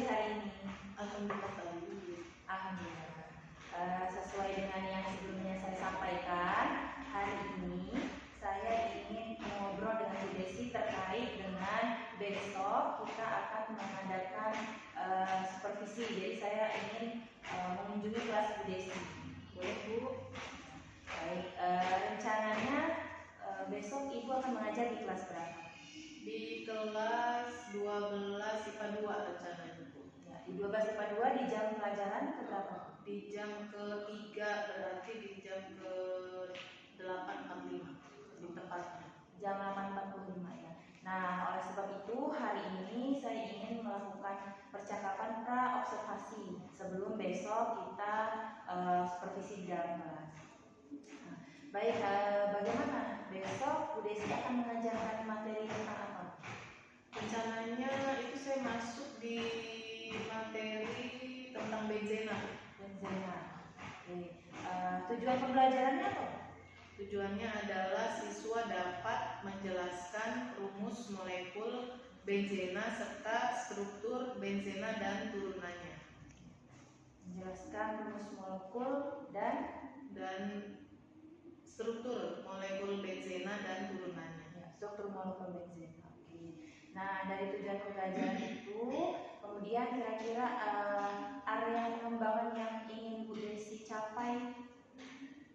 hari ini? Alhamdulillah baik. Alhamdulillah. Sesuai dengan yang sebelumnya saya sampaikan, hari ini saya ingin mengobrol dengan Bu Desi terkait dengan besok kita akan mengadakan supervisi. Jadi saya ingin mengunjungi kelas Bu Desi. Boleh Bu? Baik. Rencananya besok Ibu akan mengajar di kelas berapa? Di kelas 12 IPA 2 rencananya Bu. Ya, di 12 IPA 2 di jam pelajaran ke berapa? Di jam ke-3, berarti di jam ke-8.45 di tempatnya. Jam 8.45 ya. Nah, oleh sebab itu hari ini saya ingin melakukan percakapan pra-observasi sebelum besok kita supervisi di dalam kelas. Nah, baik, bagaimana besok Bu Desi akan mengajarkan materi tentang apa? Rencananya itu saya masuk di materi tentang benzena. Oke. Tujuan pembelajarannya apa? Tujuannya adalah siswa dapat menjelaskan rumus molekul benzena serta struktur benzena dan turunannya. Menjelaskan rumus molekul dan struktur molekul benzena dan turunannya. Ya, struktur molekul benzena. Oke. Nah, dari tujuan pembelajaran itu, kemudian kira-kira area pengembangan yang ingin Bu Desi capai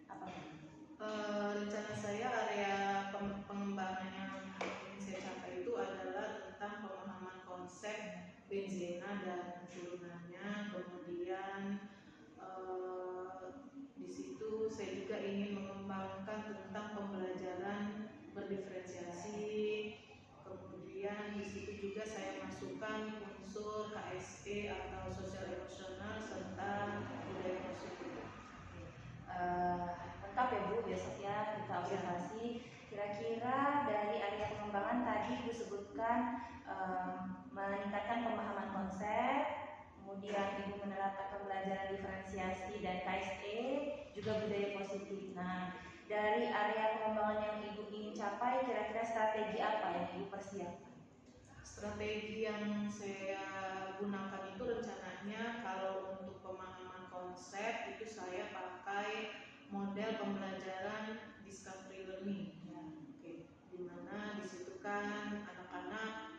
apa? Rencana saya area pengembangan yang ingin saya capai itu adalah tentang pemahaman konsep benzena dan turunannya. Kemudian di situ saya juga ingin mengembangkan tentang pembelajaran berdiferensiasi. Kemudian di situ juga saya masukkan unsur HSE atau sosial emosional serta budaya positif. Lengkap ya Bu, besok ya kita observasi. Kira-kira dari area pengembangan tadi Ibu sebutkan meningkatkan pemahaman konsep, kemudian Ibu menerapkan pembelajaran diferensiasi dan KSE, juga budaya positif. Nah, dari area pengembangan yang Ibu ingin capai, kira-kira strategi apa yang Ibu persiapkan? Strategi yang saya gunakan itu rencananya kalau untuk pemahaman konsep itu saya pakai model pembelajaran discovery learning. Ya, oke. Dimana di situ kan anak-anak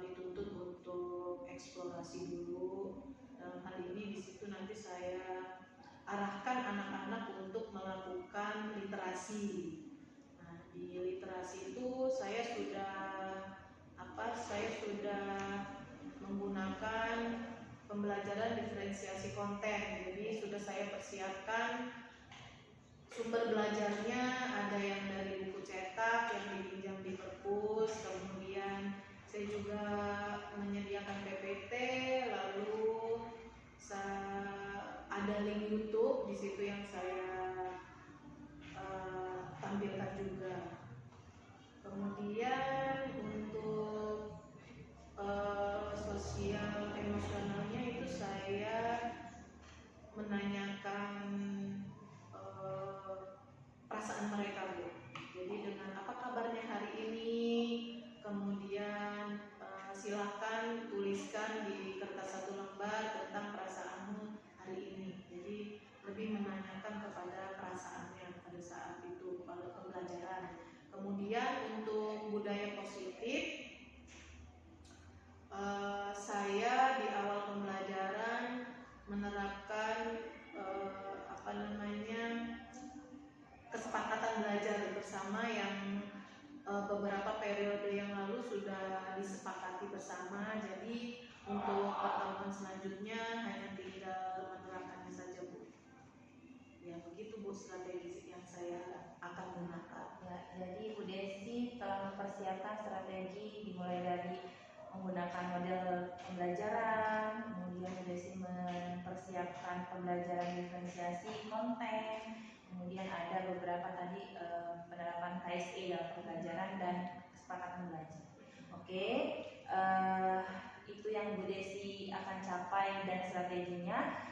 dituntut untuk eksplorasi dulu. Dalam hal ini di situ nanti saya arahkan anak-anak untuk melakukan literasi. Nah, di literasi itu saya sudah menggunakan pembelajaran diferensiasi konten. Jadi sudah saya persiapkan sumber belajarnya, ada yang dari buku cetak yang dipinjam di perpus, kemudian saya juga menyediakan PPT, lalu ada link YouTube di situ yang saya tampilkan juga. Kemudian untuk sosial emosionalnya itu saya menanyakan perasaan mereka Bu. Jadi dengan apa kabarnya hari ini, kemudian silahkan tuliskan di kertas satu lembar tentang perasaanmu hari ini. Jadi lebih menanyakan kepada perasaannya pada saat itu pada pembelajaran. Kemudian untuk budaya positif, saya di awal pembelajaran menerapkan kesepakatan belajar bersama yang beberapa periode yang lalu sudah disepakati bersama. Jadi untuk pertemuan selanjutnya hanya tinggal menerapkannya saja Bu. Ya begitu Bu strategi yang saya akan gunakan. Ya, jadi Bu Desi telah mempersiapkan strategi dimulai dari menggunakan model pembelajaran, kemudian Bu Desi mempersiapkan pembelajaran diferensiasi konten, kemudian ada beberapa tadi penerapan KSE dalam pembelajaran dan kesepakatan belajar. Oke, itu yang Bu Desi akan capai dan strateginya.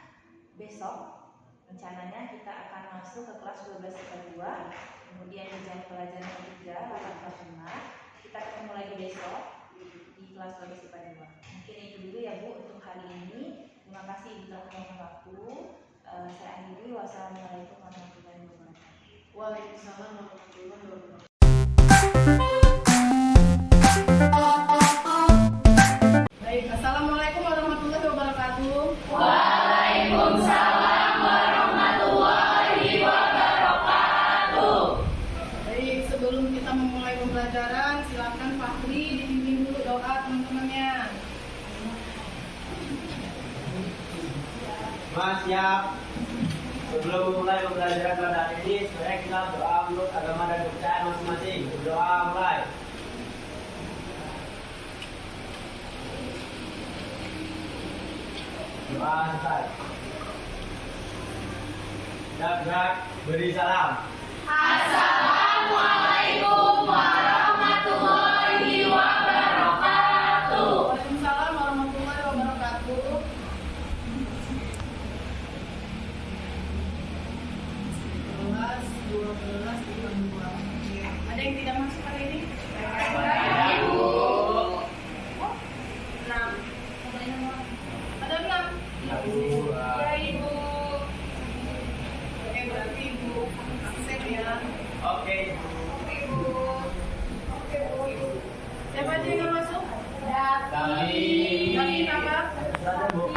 Besok rencananya kita akan masuk ke kelas 12 IPA 2, kemudian di jam pelajaran ketiga 8.45 kita ketemu lagi besok di kelas kelas Sulawesi Padua. Mungkin itu dulu ya Bu untuk hari ini. Terima kasih telah meluangkan waktu. Saya akhiri. Wassalamualaikum warahmatullahi wabarakatuh. Waalaikumsalam warahmatullahi wabarakatuh. Baik, assalamualaikum warahmatullahi wabarakatuh. Waalaikumsalam warahmatullahi wabarakatuh. Baik, sebelum kita memulai pembelajaran, silakan Fahri dipimpin dulu doa teman-temannya. Mas, siap. Sebelum memulai pembelajaran pada hari ini, sebenarnya kita berdoa menurut agama dan kepercayaan masing-masing. Berdoa mulai. Doa selesai. Gerak, beri salam. Assalamualaikum warahmatullahi wabarakatuh. Waalaikumsalam warahmatullahi wabarakatuh. Ada yang tidak masuk hari ini? Ibu. Ada 6? Ya Ibu. Oke, berarti Ibu aksen ya. Oke. Oke Bu. Oke Bu. Siapa aja yang nggak masuk? David. David apa? Silakan, Bu.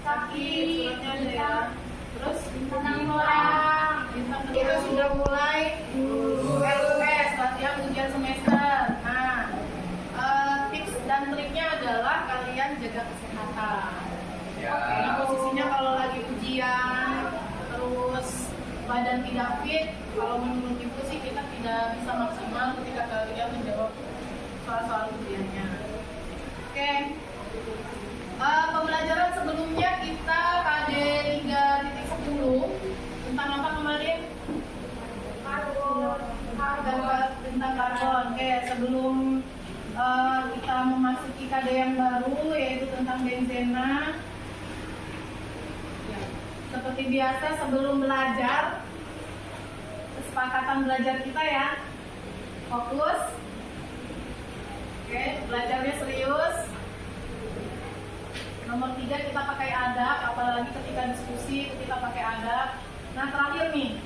Sakit. Suratnya ada ya. Terus? Tenang pulang. Kita sudah mulai LUS, latihan ujian semester. Nah, tips dan triknya adalah kalian jaga kesehatan. Nah, posisinya kalau lagi ujian, terus badan tidak fit, kalau menurut itu sih kita tidak bisa maksimal ketika kalian menjawab soal-soal ujiannya. Oke. Pembelajaran sebelumnya kita KD 3.10 tentang apa kemarin? Tentang karbon. Oke, sebelum kita memasuki KD yang baru yaitu tentang benzena. Seperti biasa sebelum belajar, kesepakatan belajar kita ya, fokus. Oke, belajarnya serius. Nomor 3 kita pakai adab, apalagi ketika diskusi kita pakai adab. Nah terakhir nih,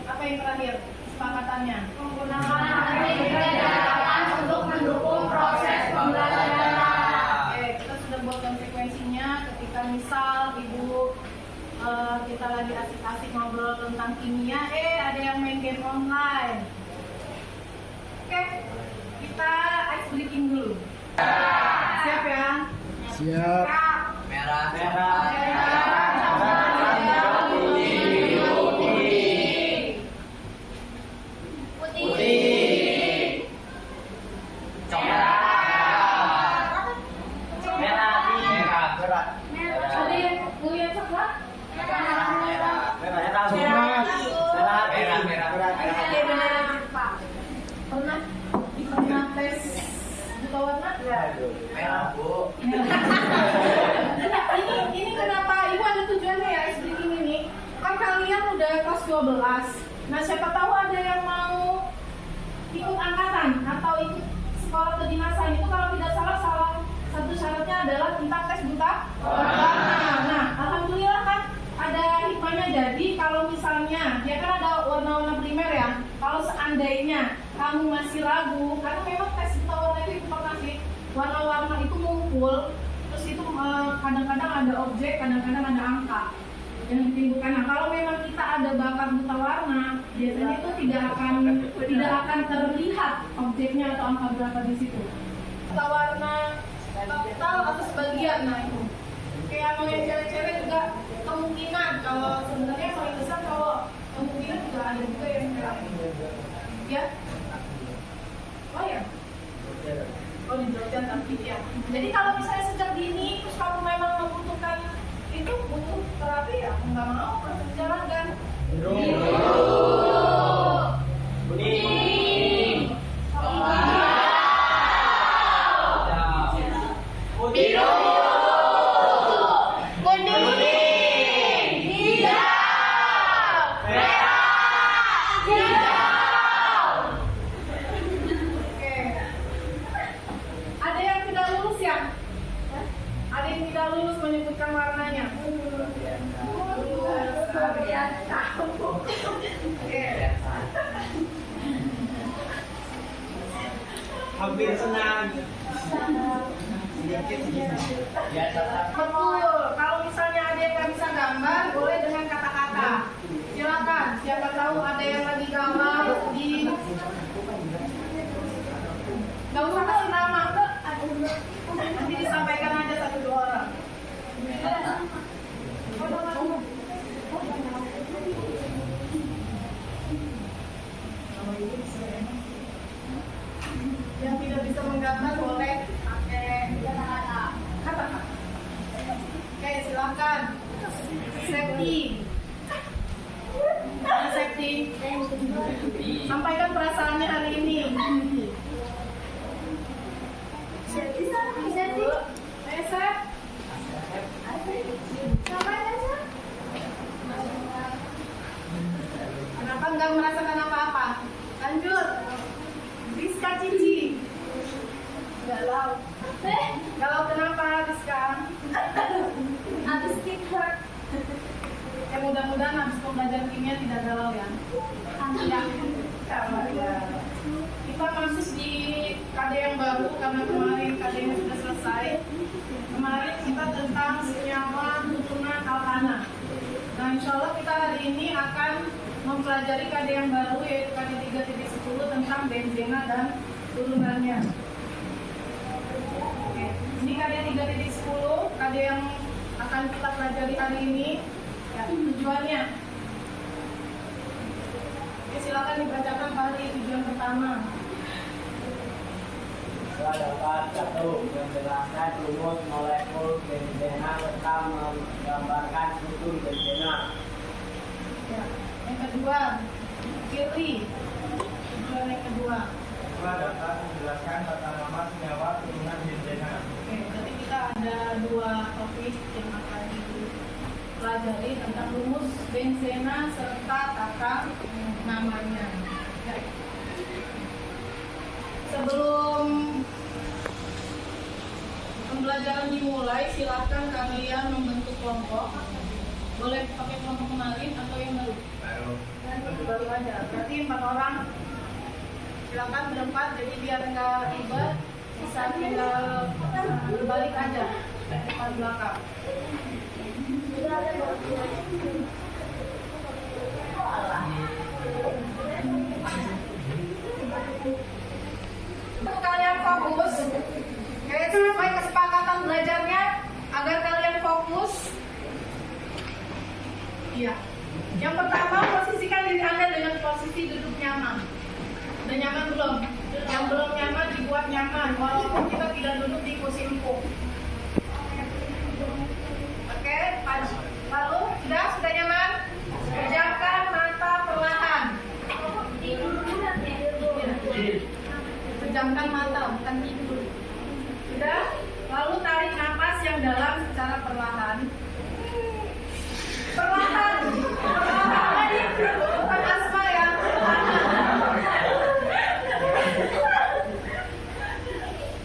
apa yang terakhir kesepakatannya? Menggunakan kegiatan untuk mendukung proses pembelajaran. Oke, kita sudah buat konsekuensinya ketika misal ibu kita lagi asik-asik ngobrol tentang kimia, ada yang main game online. Oke, kita ice breaking dulu. Siap ya? Siap. Merah. Putih. Coklat. Merah. Berat. Ada yang kuliah coklat? Merah semua. Pernah tes buta warna? Merah, Bu. Ini kenapa ibu ada tujuannya ya ice breaking ini? Kan kalian udah kelas 12. Nah siapa tahu ada yang mau ikut angkatan atau ikut sekolah kedinasan, itu kalau tidak salah satu syaratnya adalah tentang tes buta warna. Nah alhamdulillah kan ada hikmahnya. Jadi kalau misalnya dia kan ada warna-warna primer ya, kalau seandainya kamu masih ragu, karena memang tes buta warna itu informasi warna-warna itu ngumpul, terus itu kadang-kadang ada objek, kadang-kadang ada angka yang ditimbulkan. Nah kalau memang kita ada bakat buta warna, biasanya itu tidak akan terlihat objeknya atau angka berapa di situ. Buta warna total atau sebagian, nah itu kayak mau yang cewek-cewek juga kemungkinan, kalau sebenarnya yang paling besar kalau kemungkinan juga ada juga yang cewek ya. Oh ya, oh di Jogja tapi ya. Jadi kalau misalnya sejak dini terus kamu memang membutuhkan itu, butuh terapi ya, nggak mau langsung dijalankan. Kuning. Biru. Kuning. Hijau. Merah. Hijau. Oke. Ada yang tidak lulus yang tidak lulus menyebutkan warnanya. Oke. Hampir senang. Ya, tetap. Betul. Kalau misalnya ada yang nggak bisa gambar, boleh dengan kata-kata. Silakan. Siapa tahu ada yang lagi galau, sedih. Nggak usah kasih nama. Nanti disampaikan aja 1-2 orang. Yang tidak bisa menggambar boleh pakai kata-kata. Oke, silakan. Safety. Mana safety? Sampaikan perasaannya hari ini. Kenapa nggak merasakan apa-apa? Lanjut. Rizka Cici. Galau. Galau kenapa Rizka? Habis tiktok. Ya mudah-mudahan habis pembelajaran kimia tidak galau ya. Ya. Kita masuk di KD yang baru karena kemarin KD-nya sudah selesai. Kemarin kita tentang senyawa turunan alkana. Nah, insya Allah kita hari ini akan mempelajari KD yang baru yaitu KD 3.10 tentang benzena dan turunannya. Oke, ini KD 3.10, KD yang akan kita pelajari hari ini. Ya, tujuannya. Oke, silakan dibacakan Pak Hari tujuan pertama. Dapat satu menjelaskan rumus molekul benzena serta menggambarkan struktur benzena. Ya. Yang kedua, kiri. Tujuan yang kedua. Dapat menjelaskan tata nama senyawa turunan benzena. Oke, jadi kita ada 2 topik yang akan dipelajari tentang rumus benzena serta tata namanya. Ya. Sebelum pembelajaran dimulai, silakan kalian membentuk kelompok. Boleh pakai kelompok kemarin atau yang baru? Baru aja. Berarti 4 orang. Silakan berempat, jadi biar nggak ribet, bisa tinggal berbalik aja depan belakang. Untuk kalian fokus, sesuai kesepakatan belajarnya agar kalian fokus. Iya. Yang pertama, posisikan diri Anda dengan posisi duduk nyaman. Udah nyaman belum? Yang belum nyaman dibuat nyaman, walaupun kita tidak duduk di kursi empuk. Oke, lalu sudah nyaman? Pejamkan mata perlahan. Pejamkan mata, bukan tidur. Sudah? Lalu tarik nafas yang dalam secara perlahan. Perlahan, bukan asma ya.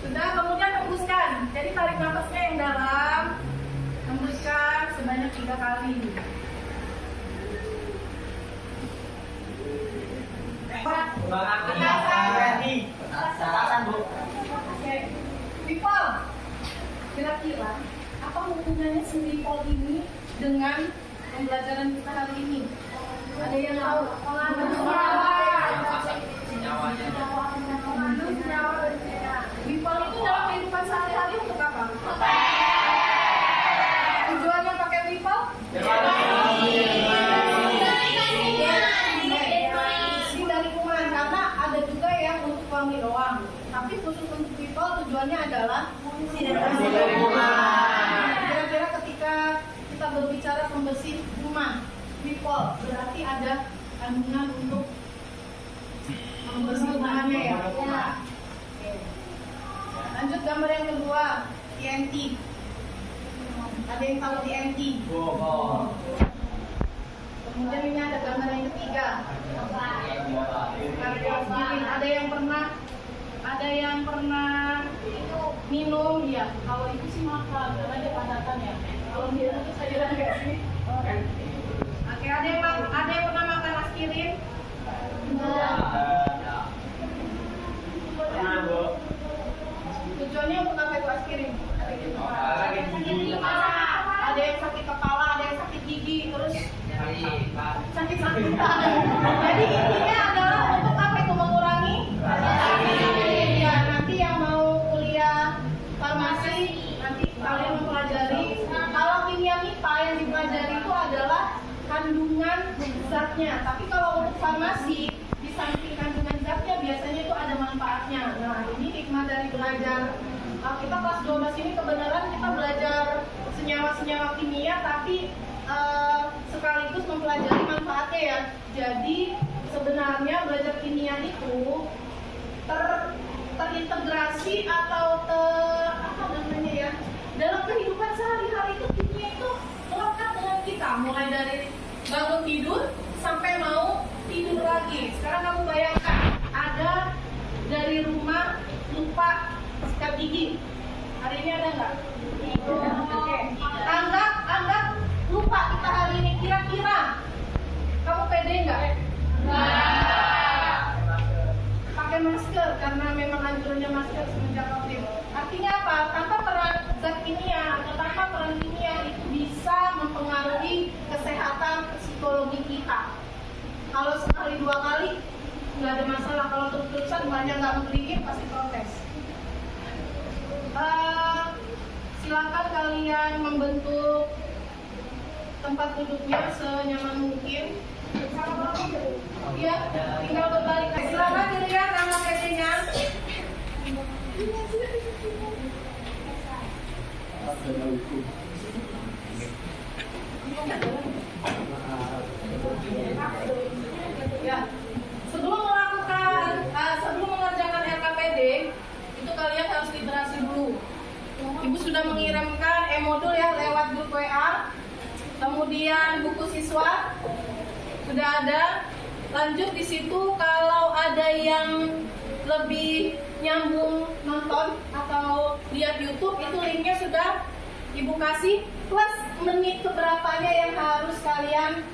Sudah, kemudian hembuskan. Jadi tarik nafasnya yang dalam, hembuskan sebanyak 3 kali. Oke, people. Kira-kira apa hubungannya si people ini dengan pembelajaran kita hari ini? Ada yang tahu? People itu dalam kehidupan sehari-hari untuk apa? Tujuannya pakai people? Isi dari kuman, karena ada juga yang untuk wangi doang. Tapi khusus untuk people tujuannya adalah kira-kira ketika kita berbicara pembersih kuman, people berarti ada kandungan untuk membersih kumannya ya. Lanjut gambar yang kedua, TNT. Ada yang tahu TNT? Kemudian ini ada gambar yang ketiga. Ada yang pernah Minum, ya. Kalau itu sih makan, karena dia padatan ya. Kalau minum itu sayuran nggak sih? Oke, ada yang pernah makan aspirin? Pernah, Bu. Tujuannya untuk apa itu aspirin? Ada yang sakit kepala, ada yang sakit gigi, terus sakit-sakitan. Jadi intinya adalah untuk apa itu mengurangi? Ya, nanti yang mau kuliah farmasi, nanti kalian mempelajari. Kalau kimia MIPA yang dipelajari itu adalah kandungan zatnya. Tapi kalau untuk farmasi, di samping kandungan zatnya biasanya itu ada manfaatnya. Nah, ini hikmah dari belajar. Kita kelas 12 ini kebenaran kita belajar senyawa-senyawa kimia, tapi sekaligus mempelajari manfaatnya ya. Jadi sebenarnya belajar kimia itu terintegrasi atau apa namanya ya, dalam kehidupan sehari-hari itu kimia itu melekat dengan kita, mulai dari bangun tidur sampai mau tidur lagi. Sekarang kamu bayangkan ada dari rumah lupa sikat gigi, hari ini ada nggak? Oke. Anggap lupa kita hari ini, kira-kira kamu pede nggak? Pakai masker karena memang anjurannya masker semenjak COVID. Artinya apa? Tanpa peran zat kimia atau tanpa peran kimia itu bisa mempengaruhi kesehatan psikologi kita. Kalau sekali 2 kali nggak ada masalah, kalau terus-terusan banyak nggak menggigit pasti protes. Silakan kalian membentuk tempat duduknya senyaman mungkin. Ya, tinggal berbalik. Silakan dilihat nama PC-nya. Ya, sebelum mengerjakan RKPD itu kalian harus literasi dulu. Ibu sudah mengirimkan e-modul ya lewat grup WA. Kemudian buku siswa sudah ada. Lanjut di situ kalau ada yang lebih nyambung nonton atau lihat YouTube, itu linknya sudah Ibu kasih, plus menit keberapanya yang harus kalian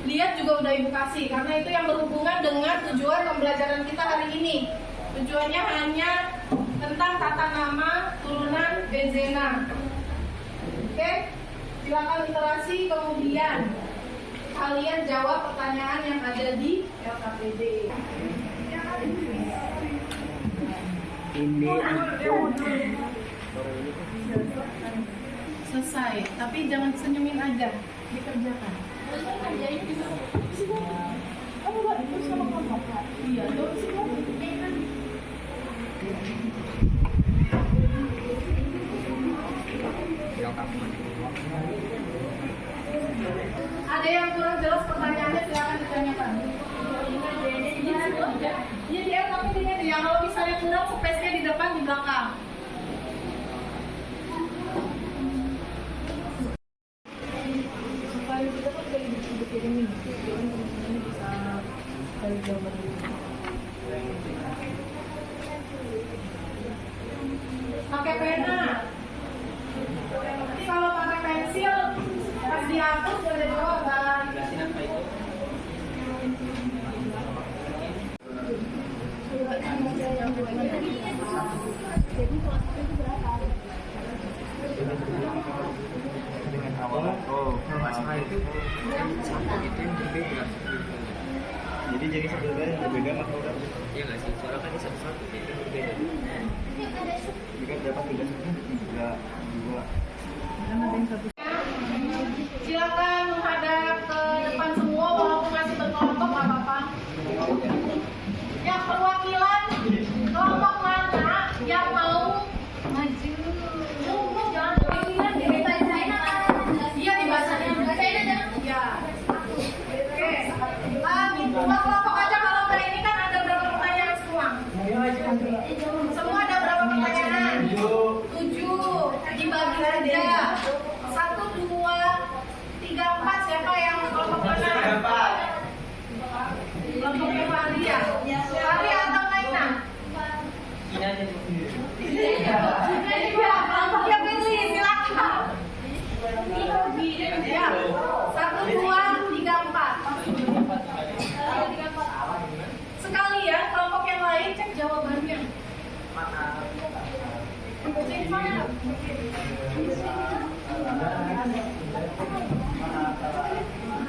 lihat juga udah Ibu kasih, karena itu yang berhubungan dengan tujuan pembelajaran kita hari ini. Tujuannya hanya tentang tata nama turunan Benzena. Oke, silakan literasi, kemudian kalian jawab pertanyaan yang ada di LKPD. Selesai, tapi jangan senyumin aja, dikerjakan. Iya, ada yang kurang jelas pertanyaannya, silakan ditanyakan. Iya, dia tapi ini ya, kalau misalnya kurang space-nya di depan, di belakang. Supaya kita kan kayak hidup ini bisa dari zaman dulu. Pakai pena. Nanti kalau pakai pensil pas dihapus ada jawaban. Jadi kelas itu berapa? Masalah itu satu itu yang berbeda. Jadi sebenarnya yang berbeda maka udah. Iya nggak sih? Soalnya kan satu-satu jadi berbeda. Jika dapat beda tiga, dua. Silakan menghadap ke depan semua, walaupun masih berkelompok nggak apa-apa. Yang perwakilan kelompok mana yang mau maju? Jangan perwakilan di bahasa China. Iya, di bahasanya China jangan. Ya. Oke. Dua kelompok aja, kalau hari ini kan ada berapa pertanyaan semua? Semua ada berapa pertanyaan? 7.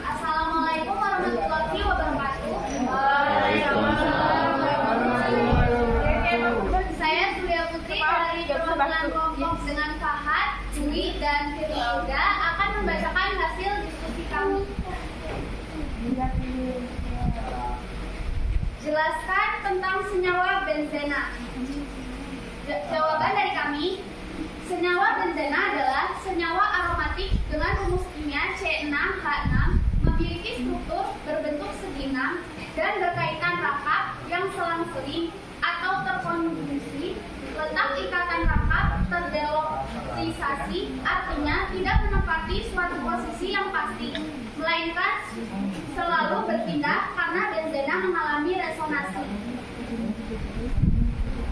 Assalamualaikum warahmatullahi wabarakatuh. Saya Surya Putri dari perwakilan kelompok dengan Fahad, Dwi, dan Firlyuda akan membacakan hasil diskusi kami. Jelaskan tentang senyawa benzena. Jawaban dari kami, senyawa benzena adalah senyawa aromatik dengan rumus kimia C6H6, memiliki struktur berbentuk segi 6 dan berkaitan rapat yang selang-seling atau terkondisi. Letak ikatan rapat terdelokalisasi, artinya tidak menempati suatu posisi yang pasti, melainkan selalu berpindah karena benzena mengalami resonansi.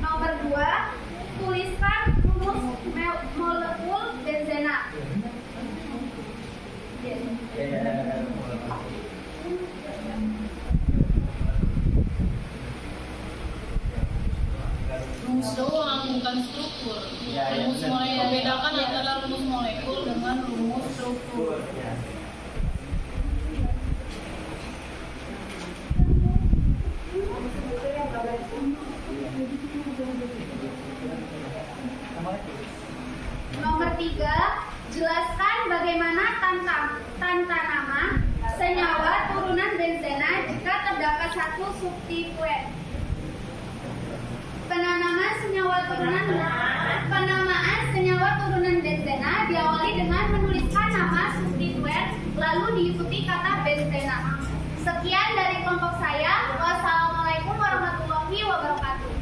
Nomor 2, tuliskan rumus molekul benzena. Rumus doang, bukan struktur. Rumus molekul, bedakan antara rumus molekul dengan rumus struktur. Nomor 3, jelaskan bagaimana tata nama senyawa turunan benzena jika terdapat satu substituen. Penamaan senyawa turunan benzena diawali dengan menuliskan nama substituen lalu diikuti kata benzena. Sekian dari kelompok saya. Wassalamualaikum warahmatullahi wabarakatuh.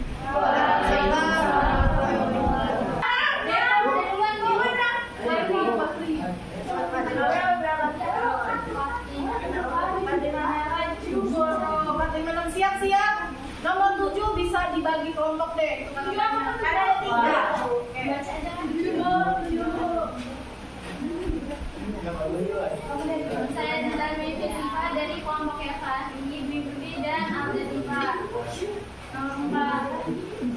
Siap-siap. Nomor 7 bisa dibagi kelompok deh. Ada 3. Saya Nandar Mevita dari kelompok Eva, ini Bibri dan Aldetiva. Nomor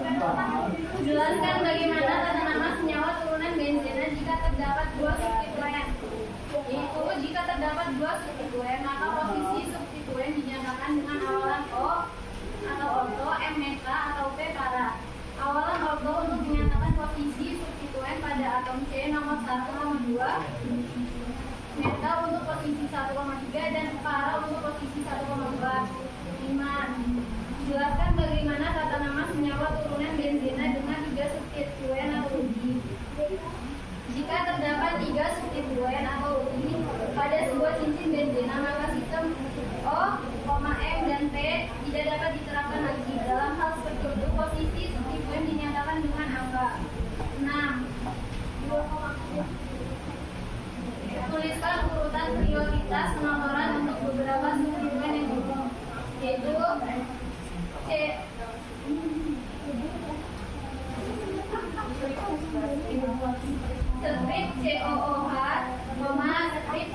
4, jelaskan bagaimana tata nama senyawa turunan benzena jika terdapat 2 substituen. Yaitu jika terdapat 2 substituen, maka posisi substituen dinyatakan dengan awalan O atau orto, M meta atau P para. Awalan orto untuk menyatakan posisi substituen pada atom C nomor 1,2, meta untuk posisi 1,3 dan para untuk posisi 1,2. 5. Jelaskan bagaimana tata nama senyawa turunan benzena dengan 3 substituen atau lebih. Jika terdapat 3 substituen atau lebih pada sebuah cincin benzena, maka sistem O, M, dan P tidak dapat diterapkan lagi. Dalam hal seperti itu, posisi substituen dinyatakan dengan angka 6. Tuliskan urutan prioritas penomoran untuk beberapa substituen yang umum, yaitu strip COOH, strip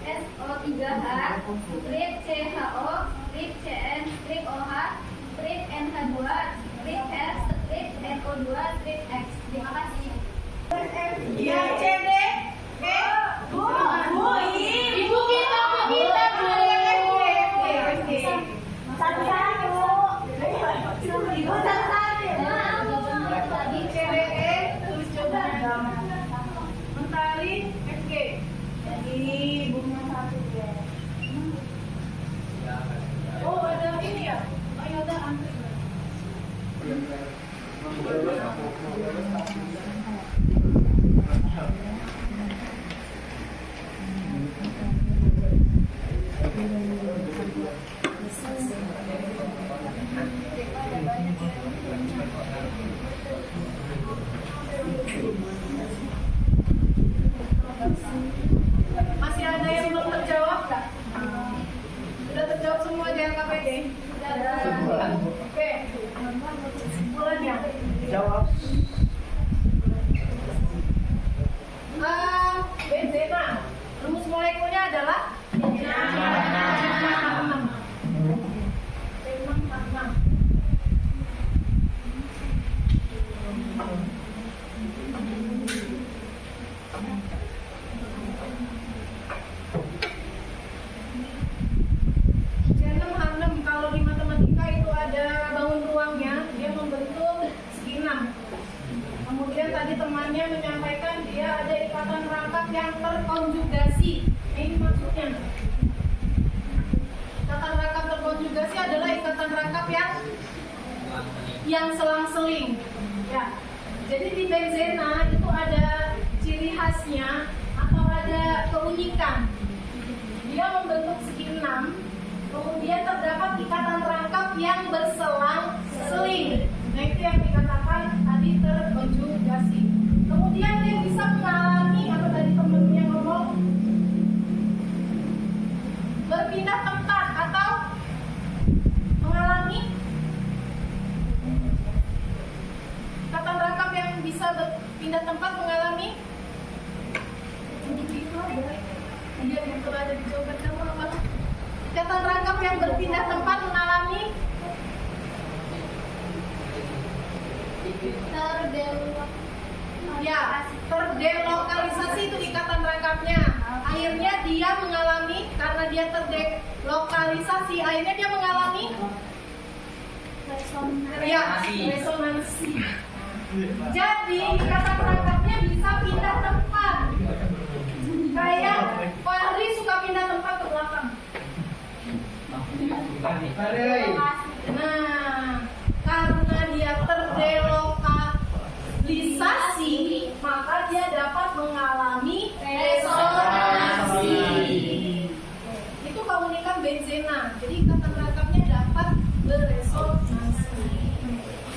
SO3H, strip CHO, strip CN, strip OH, strip NH2, strip R, strip NO2, strip X. Terima kasih. Yang C, D, E, Ibu kita satu-satu. Ibu satu-satu. tadi CBE tulis jawabannya. Mentari FG. Jadi bunga 1 ya. Oh ada ini ya. Ayo ada antri. Masih ada yang belum terjawab nggak? C6H6 kalau di matematika itu ada bangun ruangnya, dia membentuk segi 6. Kemudian tadi temannya menyampaikan dia ada ikatan rangkap yang terkonjugasi. Ini maksudnya. Ikatan rangkap terkonjugasi adalah ikatan rangkap yang selang-seling. Ya. Jadi di benzena itu ada ciri khasnya atau ada keunikan. Dia membentuk segi 6, kemudian terdapat ikatan rangkap yang berselang-seling. Nah itu yang dikatakan tadi terkonjugasi. Kemudian dia bisa mengalami apa tadi temennya ngomong berpindah tempat atau mengalami ikatan rangkap yang bisa berpindah tempat mengalami dia itu ada di jawaban kamu apa? Ikatan rangkap yang berpindah tempat mengalami terdelokalisasi itu ikatan rangkapnya. Akhirnya dia mengalami, karena dia terdelokalisasi, akhirnya dia mengalami resonansi. Jadi ikatan rangkapnya bisa pindah tempat. Kayak Fahri suka pindah tempat ke belakang. Nah, karena dia terdelokalisasi, maka dia dapat mengalami resonansi. Itu keunikan benzena. Jadi ikatan rangkapnya dapat beresonansi.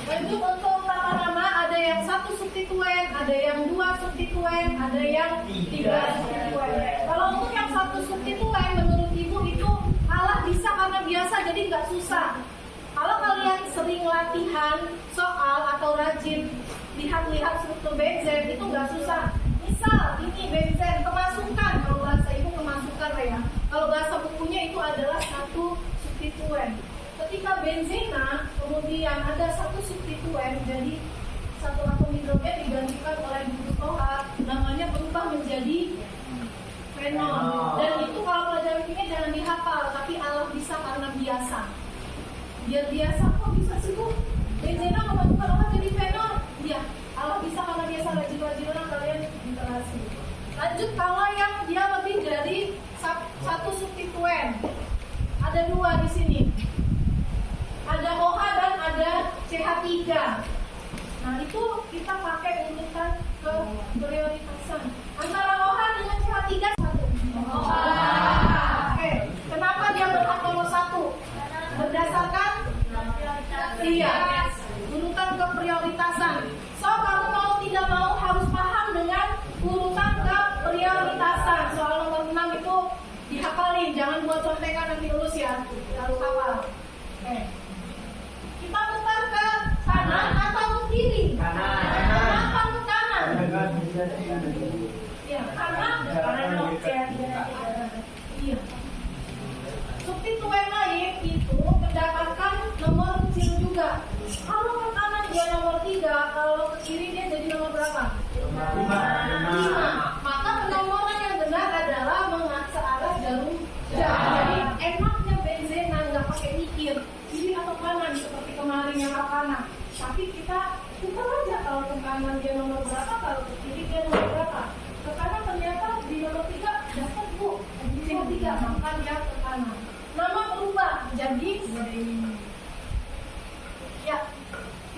Lanjut untuk tata nama, ada yang 1 substituen, ada yang 2 substituen, ada yang 3 substituen. Kalau untuk yang 1 substituen, menurut ibu itu Allah bisa karena biasa, jadi nggak susah. Kalau kalian sering latihan soal atau rajin lihat-lihat struktur benzen, itu nggak susah. Misal ini benzen kemasukan, kalau bahasa ibu kemasukan lah ya. Kalau bahasa bukunya itu adalah 1 substituen. Ketika benzena kemudian ada 1 substituen, jadi 1 atom hidrogen digantikan oleh glukosa, namanya berubah menjadi fenol. Dan itu kalau pelajaran kimia jangan dihafal, tapi Allah bisa karena biasa. Biar biasa, kok bisa sih Bu? Benzena memasukkan orang jadi fenol? Iya, Allah bisa karena biasa, rajin-rajinan kalian literasi. Lanjut, kalau yang dia lebih dari 1 substituen, ada 2 di sini. Ada OH dan ada CH3. Nah itu kita pakai urutan ke prioritasan. Antara OH dengan CH3 satu. Oke. Kenapa dia berhak nomor 1? Berdasarkan urutan ke prioritasan. So kamu mau tidak mau harus paham dengan urutan ke prioritasan. Soal nomor 6 itu dihafalin, jangan buat contekan nanti lulus ya. Harus hafal. Oke. Kita putar ke kanan atau ke kiri? Kanan. Kenapa ke kanan? Ya, karena iya. Substituen lain itu mendapatkan nomor kecil juga. Kalau ke kanan dia nomor 3, kalau ke kiri dia jadi nomor berapa? 5. Maka penomoran yang benar adalah mengarah arah jarum jam. Jadi enaknya benzena nggak pakai mikir kiri atau kanan seperti kemarin yang ke kanan. Tapi kita putar aja, kalau ke kanan dia nomor berapa, kalau ke kiri dia nomor berapa. Ke kanan ternyata di nomor 3 dapat Bu, di nomor 3 maka dia ke kanan. Nama berubah jadi ya.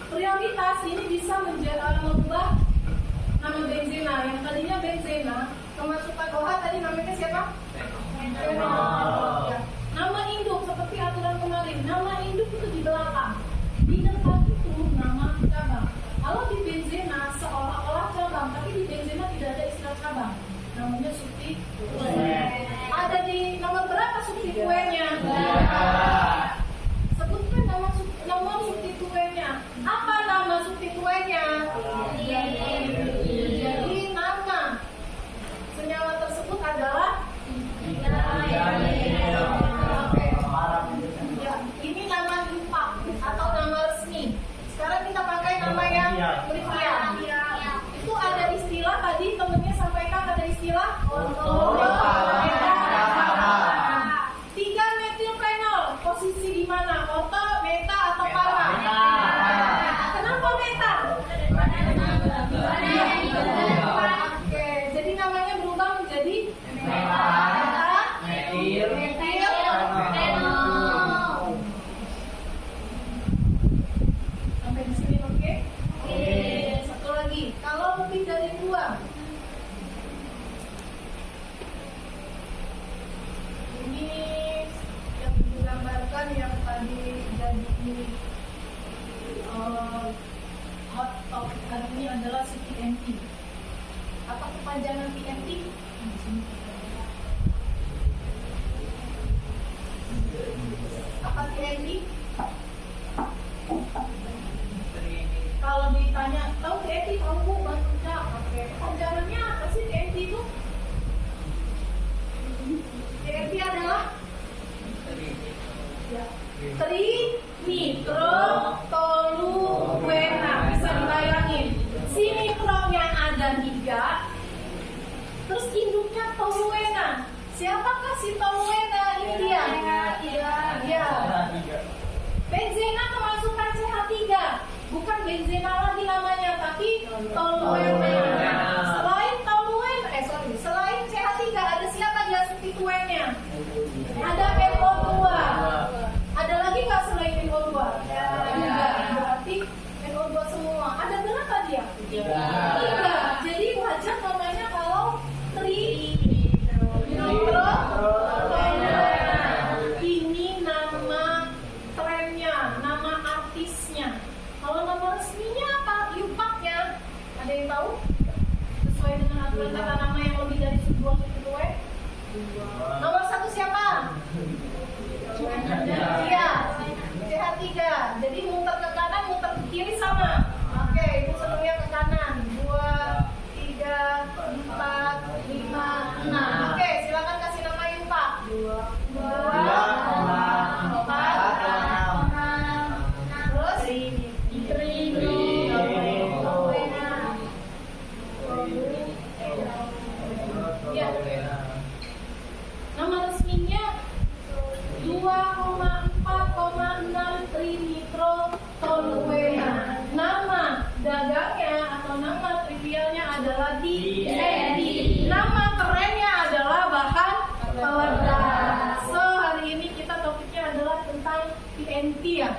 Prioritas ini bisa merubah nama benzena. Yang tadinya benzena, kemasukan OH tadi namanya siapa? Fenol. Ya. Nama induk seperti aturan kemarin, nama induk itu di belakang. Di depan itu nama cabang. Kalau di benzena seolah-olah cabang, tapi di benzena tidak ada istilah cabang. Namanya substituen. Ada di nomor berapa substituennya? Sebutkan nomor substituennya. Apa nama substituennya? Jadi nama senyawa tersebut adalah pajangan PNT? Apa PNT? Kalau ditanya, tahu TNT? Tahu Bu, bantu Cak. Oke, pajangannya apa sih TNT itu? TNT adalah Trinitrotoluena. Bisa dibayangin, si nitronnya ada 3, terus induknya toluena. Siapakah si toluena? Ini dia. Ya. Benzena kemasukan CH3, bukan benzena lagi namanya, tapi toluena. Selain CH3 ada siapa dia substituennya? Ada NO2. Ada lagi nggak selain NO2? Enggak. Berarti NO2 semua. Ada berapa dia? 3. Jadi wajar namanya kalau Trinitrotoluena. Ini nama trennya, nama artisnya. Kalau nama resminya apa? IUPAC-nya. Ada yang tahu? Sesuai dengan aturan tata nama yang lebih dari 2 substituen. Nomor 1 siapa? Iya, CH3. Jadi muter ke kanan, muter ke kiri sama. Oke, itu seluruhnya ke kanan. 2, 3, 4, 5, 6. Oke, silakan kasih nama IUPAC. 2, 4, 6. Terus ya. Nama resminya 2,4,6 trinitrotoluena. Nama dagangnya atau nama trivialnya adalah DND. Nama kerennya adalah bahan peledak. So hari ini kita topiknya adalah tentang PNT ya.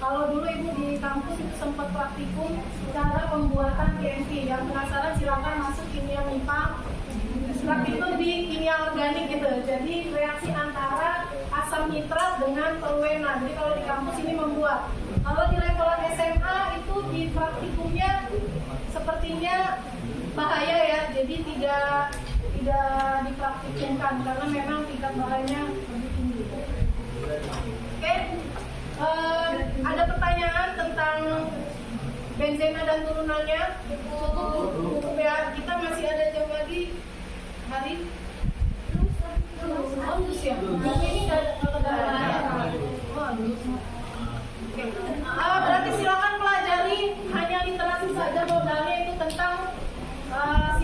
Kalau dulu ibu di kampus itu sempat praktikum cara pembuatan PNT. Yang penasaran silakan masuk kimia MIPA. Praktikum di kimia organik gitu. Jadi reaksi antara asam nitrat dengan toluena. Jadi kalau di kampus ini membuat. Kalau di level SMA itu di praktikumnya sepertinya bahaya ya. Jadi tidak dipraktikumkan karena memang tingkat bahayanya lebih tinggi. Oke. Ada pertanyaan tentang benzena dan turunannya? Cukup ya, kita masih ada jam lagi. Hari lulus ya? Ini nggak ada berarti silakan pelajari hanya literasi saja, modalnya itu tentang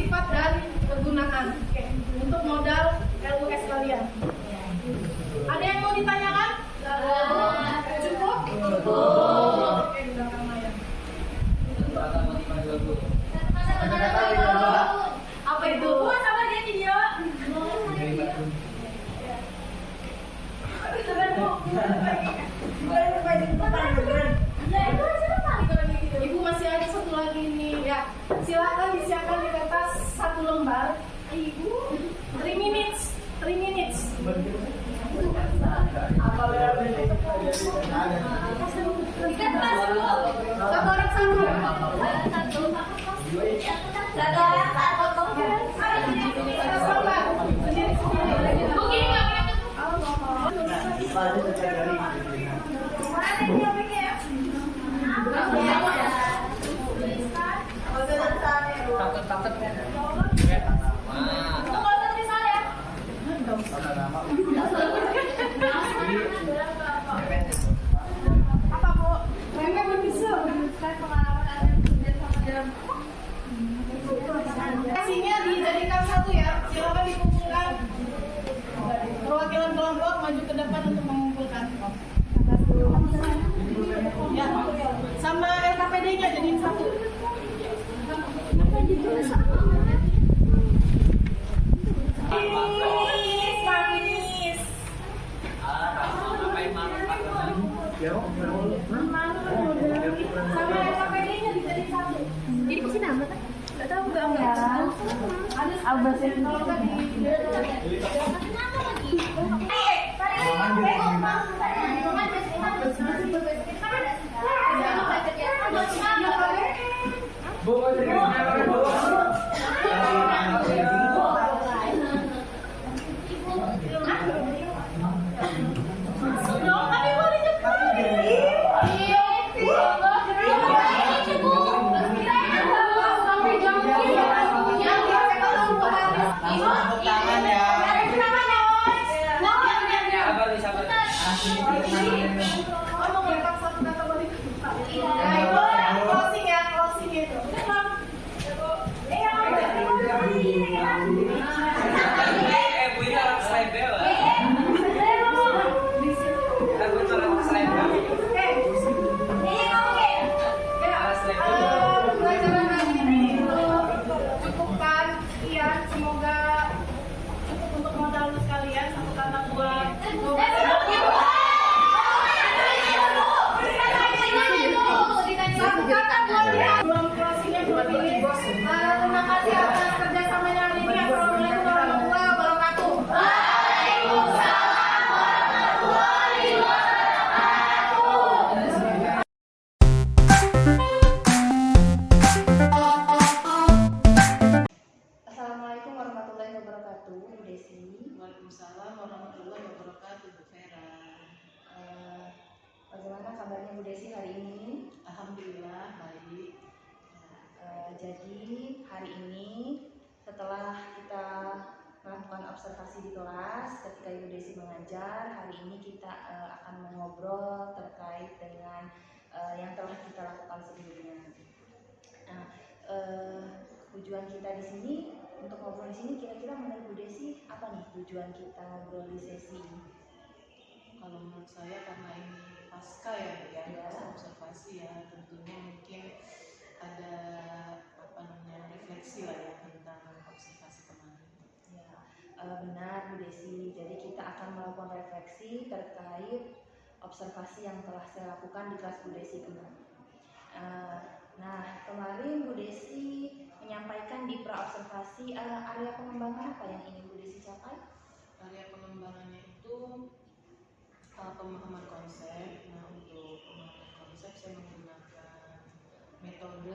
sifat dan kegunaan. Oke. Untuk modal LUS kalian. Ada yang mau ditanyakan? Cukup? Oke, di belakang layar. Apa itu? Sama dia video. Ibu masih ada satu lagi nih ya. Silakan disiapkan di kertas 1 lembar. Ibu 3 minutes. Apa Bu? Remnya belum bisa. Hasilnya dijadikan 1 ya. Silakan dikumpulkan. Perwakilan kelompok maju ke depan untuk mengumpulkan. Ya. Sama LKPD-nya jadiin 1. Manis. Sama LKPD-nya dijadiin 1. Jadi pasti nama kan? Gak tahu enggak. Ada albasnya kalau enggak di Kenapa lagi? Langsung tepuk tangan ya. Sabar nih, sabar. Mau ngangkat satu kata balik. Nah, itu closing ya, closing gitu. Udah, Bang. Bu ini orang slide bella. Aku orang slide bella. Pembelajaran hari ini cukupkan sekian, semoga cukup untuk modal lu sekalian. Satu kata buat belum closingnya belum ini. Terima kasih atas kerjasamanya hari ini. Assalamualaikum warahmatullahi wabarakatuh. Assalamualaikum warahmatullahi wabarakatuh, Bu Desi. Waalaikumsalam warahmatullahi wabarakatuh, Bu Vera. Bagaimana kabarnya Bu Desi hari ini? Alhamdulillah baik. Jadi hari ini setelah kita melakukan observasi di kelas ketika Ibu Desi mengajar, hari ini kita akan mengobrol terkait dengan yang telah kita lakukan sebelumnya. Nah, tujuan kita di sini untuk ngobrol di sini kira-kira menurut Bu Desi apa nih tujuan kita ngobrol di sesi ini? Kalau menurut saya karena ini pasca ya, Bu, ya, Ya. pasca observasi ya, tentunya mungkin ada refleksi lah ya tentang observasi kemarin. Ya, benar Bu Desi. Jadi kita akan melakukan refleksi terkait observasi yang telah saya lakukan di kelas Bu Desi kemarin. Nah, kemarin Bu Desi menyampaikan di pra-observasi area pengembangan apa yang ingin Bu Desi capai? Area pengembangannya itu pemahaman konsep. Nah, untuk pemahaman konsep saya menggunakan metode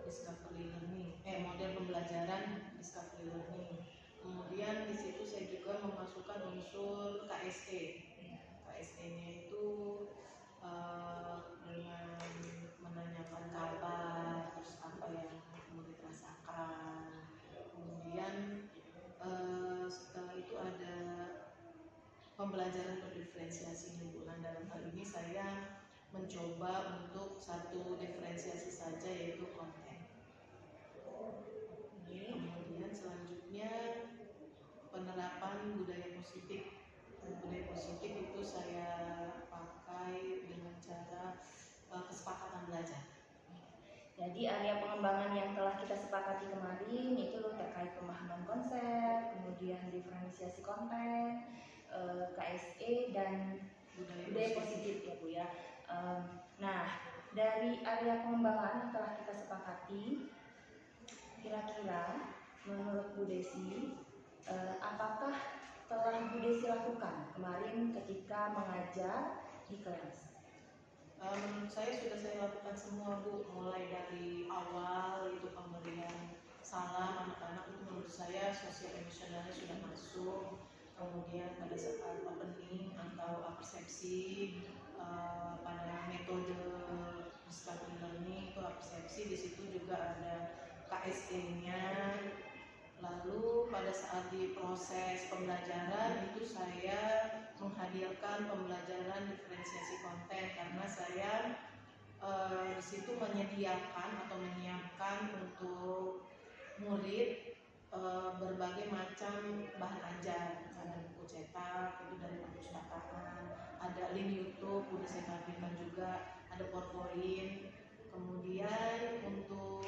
discovery learning, model pembelajaran discovery learning. Kemudian di situ saya juga memasukkan unsur KSE. KSE-nya itu dengan menanyakan kabar, terus apa yang murid rasakan. Kemudian setelah itu ada pembelajaran berdiferensiasi himpunan. Dalam hal ini saya mencoba untuk satu diferensiasi saja, yaitu konten. Kemudian selanjutnya penerapan budaya positif. Budaya positif itu saya pakai dengan cara kesepakatan belajar. Jadi area pengembangan yang telah kita sepakati kemarin itu terkait pemahaman konsep, kemudian diferensiasi konten, KSE dan budaya positif ya Bu ya. Nah, dari area pengembangan yang telah kita sepakati, kira-kira menurut Bu Desi, apakah telah Bu Desi lakukan kemarin ketika mengajar di kelas? Menurut saya sudah saya lakukan semua, Bu, mulai dari awal itu pemberian salam anak-anak itu menurut saya sosial emosionalnya sudah masuk. Kemudian pada saat opening atau persepsi pada metode discovery learning itu persepsi, di situ juga ada KSE-nya. Lalu pada saat di proses pembelajaran itu saya menghadirkan pembelajaran diferensiasi konten karena saya di situ menyediakan atau menyiapkan untuk murid berbagai macam bahan ajar, ada buku cetak, itu dari perpustakaan, ada link YouTube, udah saya tampilkan juga, ada PowerPoint. Kemudian untuk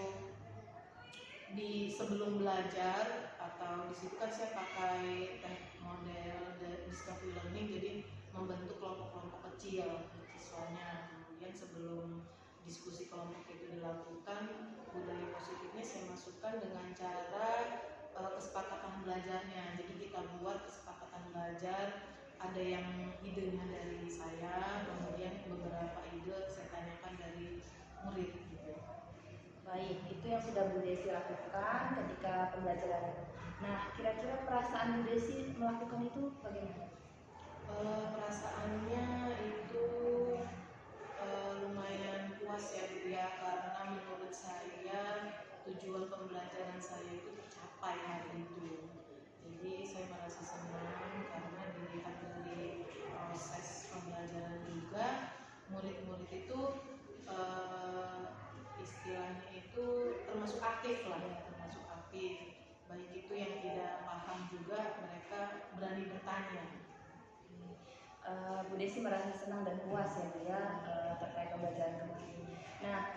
di sebelum belajar atau di situ kan saya pakai model discovery learning, jadi membentuk kelompok-kelompok kecil siswanya. Kemudian sebelum diskusi kelompok itu dilakukan, budaya positifnya saya masukkan dengan cara kesepakatan belajarnya. Jadi kita buat kesepakatan belajar, ada yang idenya dari saya, kemudian beberapa ide saya tanyakan dari murid gitu. Baik, itu yang sudah Bu Desi lakukan ketika pembelajaran. Nah, kira-kira perasaan Bu Desi melakukan itu bagaimana? Perasaannya itu lumayan puas ya Bu ya, karena menurut saya tujuan pembelajaran saya itu tercapai hari itu. aktif lah ya, termasuk aktif. Baik itu yang tidak paham juga mereka berani bertanya. Bu Desi merasa senang dan puas ya Bu ya terkait pembelajaran kemarin. Nah,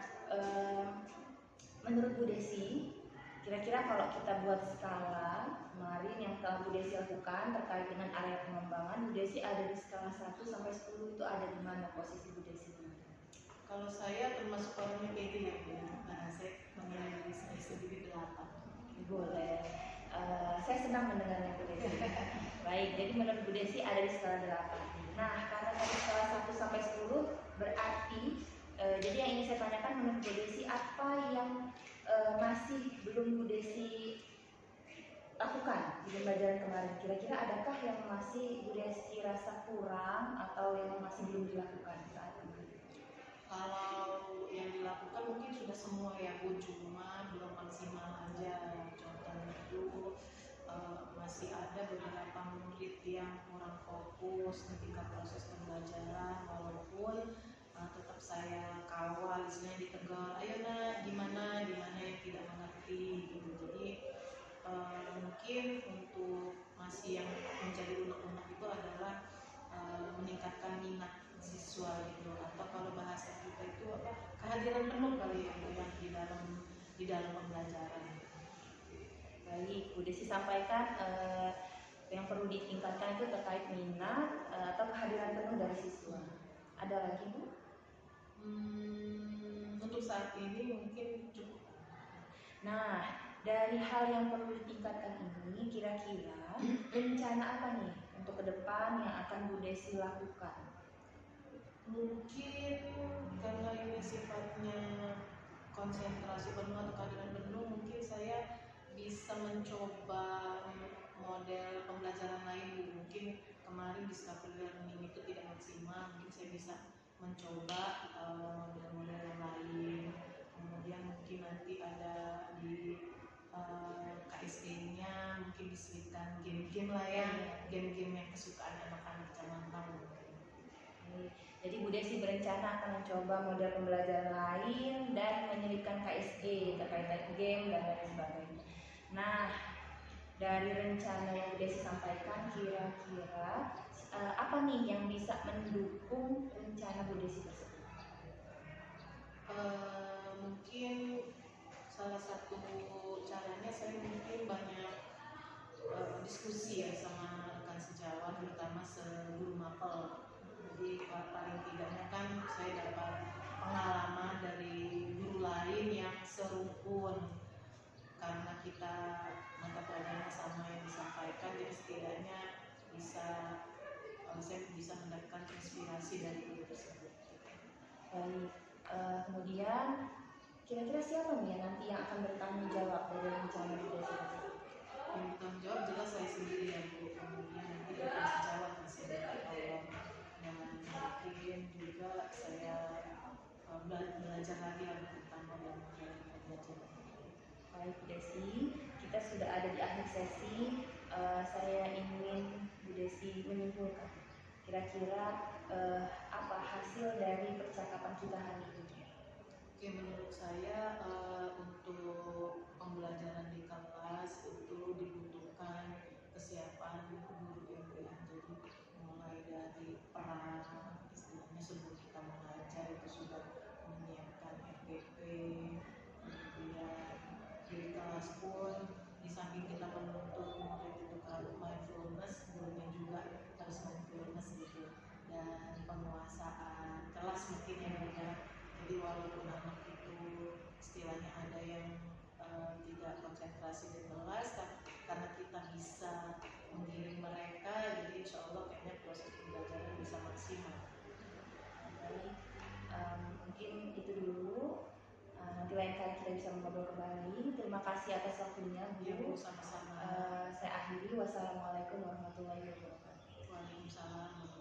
menurut Bu Desi, kira-kira kalau kita buat skala kemarin yang telah Bu Desi lakukan terkait dengan area pengembangan, Bu Desi ada di skala 1 sampai 10 itu ada di mana posisi Bu Desi? Kalau saya termasuk orangnya pede ya Bu. Nah, saya menilai diri saya sendiri 8. Boleh. Saya senang mendengarnya Bu Desi. Baik, jadi menurut Bu Desi ada di skala 8. Nah, karena dari skala 1 sampai 10 berarti jadi yang ingin saya tanyakan menurut Bu Desi apa yang masih belum Bu Desi lakukan di pembelajaran kemarin? Kira-kira adakah yang masih Bu Desi rasa kurang atau yang masih belum dilakukan saat ini? Kalau yang dilakukan mungkin sudah semua ya Bu, cuma belum maksimal aja. Contohnya itu masih ada beberapa murid yang kurang fokus ketika proses pembelajaran, walaupun tetap saya kawal, istilahnya ditegur, ayo nak, gimana yang tidak mengerti gitu. Jadi mungkin untuk masih yang menjadi unek-unek itu adalah meningkatkan minat siswa gitu, atau kalau bahasa kita itu apa, kehadiran penuh kali ya yang di dalam pembelajaran. Baik, Bu Desi sampaikan yang perlu ditingkatkan itu terkait minat atau kehadiran penuh dari siswa. Ada lagi Bu? Untuk saat ini mungkin cukup. Nah, dari hal yang perlu ditingkatkan ini, kira-kira rencana apa nih untuk ke depan yang akan Bu Desi lakukan? Mungkin karena ini sifatnya konsentrasi penuh atau kehadiran penuh, mungkin saya bisa mencoba model pembelajaran lain Bu. Mungkin kemarin discovery learning itu tidak maksimal, mungkin saya bisa mencoba model-model yang lain. Kemudian mungkin nanti ada di KSD-nya mungkin diselipkan game-game lah ya, game-game yang kesukaan anak-anak zaman now. Jadi Bu Desi berencana akan mencoba model pembelajaran lain dan menyelipkan KSE terkait game dan lain sebagainya. Nah, dari rencana yang Bu Desi sampaikan, kira-kira apa nih yang bisa mendukung rencana Bu Desi tersebut? Mungkin salah satu caranya saya mungkin banyak diskusi ya sama rekan sejawat, terutama seguru mapel. Jadi paling tidaknya kan saya dapat pengalaman dari guru lain yang serumpun, karena kita mata pelajarannya sama yang disampaikan, jadi setidaknya saya bisa mendapatkan inspirasi dari guru tersebut. Baik, kemudian kira-kira siapa nih nanti yang akan bertanggung jawab dari rencana Bu Desi tersebut? Yang bertanggung jawab jelas saya sendiri ya Bu, kemudian nanti rekan sejawat masih ada tolong, dan mungkin juga saya belajar lagi tentang model-model pembelajaran. Baik Bu Desi, kita sudah ada di akhir sesi. Saya ingin Bu Desi menyimpulkan kira-kira apa hasil dari percakapan kita hari ini. Oke, menurut saya untuk pembelajaran di kelas itu dibutuhkan kesiapan guru ya Bu ya. Jadi mulai dari peran, istilahnya sebelum kita mengajar itu sudah menyiapkan RPP, kemudian di kelas pun di samping kita menuntut murid itu kalau mindfulness, gurunya juga harus mindfulness gitu, dan penguasaan kelas mungkin yang juga. Jadi walaupun anak itu istilahnya ada yang tidak konsentrasi di kelas, karena kita bisa mengirim mereka, jadi insya Allah kayaknya proses pembelajaran bisa maksimal. Baik, mungkin itu dulu. Nanti lain kali kita bisa ngobrol kembali. Terima kasih atas waktunya Bu. Ya Bu, sama-sama. Saya akhiri. Wassalamualaikum warahmatullahi wabarakatuh. Waalaikumsalam.